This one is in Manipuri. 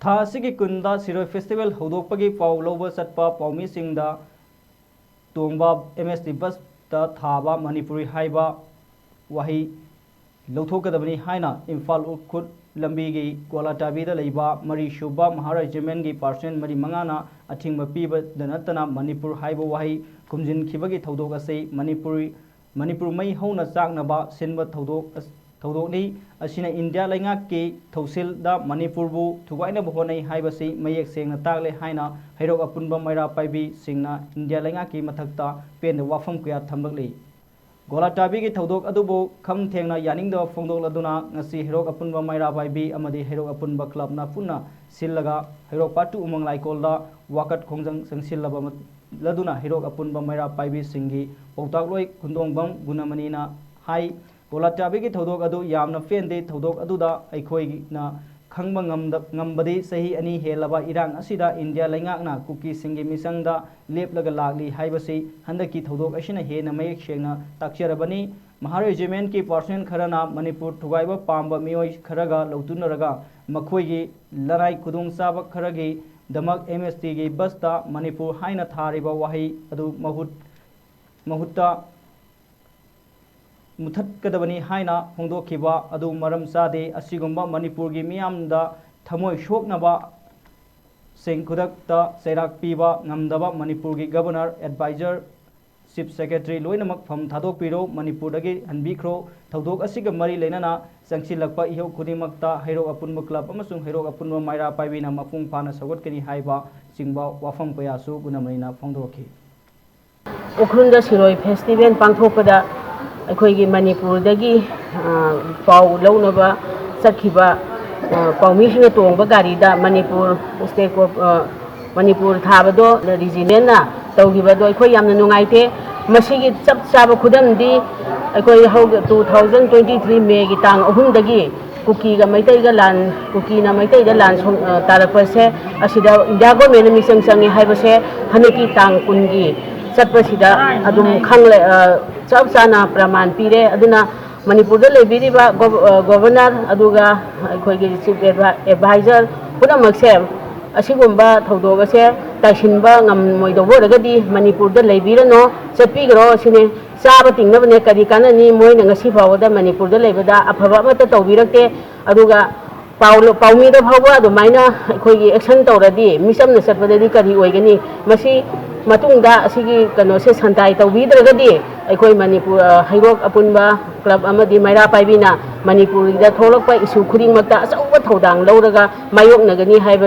Tha Sigi Kunda Siroi Festival Hodokpagi Pau Loba Satpa Paumi Singda Tongba MST Bus Da Thaba Manipuri Haiba Wahi Lothokadabani Haina Imphal Ukhut Lambigi Kuala Tabida Leiba Mari Shubha Maharajamangi Parsen Mari Mangana Athingba Piba Danatana Manipur Haiba Wahi Kumjin Khibagi Thodok Ase Manipur Mai Hona Saknaba Sinba Thodokni Asina India Langaki Thosil da Manipur bu Thugaina Bohonai Haibasi Mayek Sengna Tagle Haina Hairok Apunba Maira Paibi Singna India Langaki Mathakta Pen the Wafam Kuya Thambakli Gola Tabigi Thodok Adubo Kam Tengna Yaning the Fondok Laduna Nasi Hairok Apunba Maira Paibi Amadi Hairok Apunba Club na Puna Silaga Hairok Patu Umang Laikolda Wakat Kongjang Sangsilaba Laduna Hairok Apunba Maira Paibi Singi Otakloi Kundongbam Gunamanina Hai Gola Tabigi Thodok Adu Yamna Fendi Thodok Aduda Aikoi na Kangbang Ngambadi Sahi Ani Helaba Irang Asida India Langakna Kuki Singi Misangda Lep Lagalagli Haibasi Handaki Thodok Ashina He na Mayek Shengna Takshirabani Maharajaman ki Parsen Kharana Manipur Thugaiba Pamba Mioi Kharaga Lautunaraga Makhoi Larai Kudung Saba Kharagi Damak MST gi Basta Manipur Haina Thariba Wahi Adu Mahutta Muthatkadabani Haina Hondo Kiba Adu Maram Sade Asigumba Manipur gi Miamda Thamoi Shoknaba Sengkudakta Serak Piba Ngamdaba Manipur gi Governor Advisor Chief Secretary Loinamak from Thadok Piro Manipur dagi Hanbikro Thodok Asiga Mari Lenana Sangsilakpa Iho Kudimakta Hairok Apunba Club Amasung Hairok Apunba Maira Paibina Mapung Pana Sagotkani Haiba Singba Wafam Payasu Gunamarina Fondoki Ukhrunda Siroi Festival Pangthokpada Akhoi Manipur dagi Pau Launaba Sakhiba Paumishna Tongba Garida Manipur State Manipur Thabado Regional Tawgibado Akhoi Yamna Nungaite Masigi Chap Chaba Khudamdi Akhoi 2023 May gi tang ahum dagi Kuki ga Maitai ga lan Kuki na Maitai ga lan tarakpase asida India government misang sangi haibase haneki tang kungi Satpasida adum khangle Chap Sana Praman Pire Aduna Manipur da lebiriba governor aduga Akhoi gi chief advisor punamakse Asigumba Thodogase Tashinba Ngamoidobo Ragadi Manipur da lebirano Sapigro Sine Saba Tingnabane Kadikanani Moy Ngasi Fawada Manipur da lebada Afaba Mata Tawbirakte Aduga Paumi da Fawa Dumaina Akhoi action tawradi misam na satpadadi kari oigani Masi Matungda Asigi Kanose Santai Tawbidragadi Akhoi Manipur Hairok Apunba Club Amadi Maira Paibina Manipur da Tholakpa Isu Khudingmakta Asawa Thodang Lauraga Mayok Nagani Haiba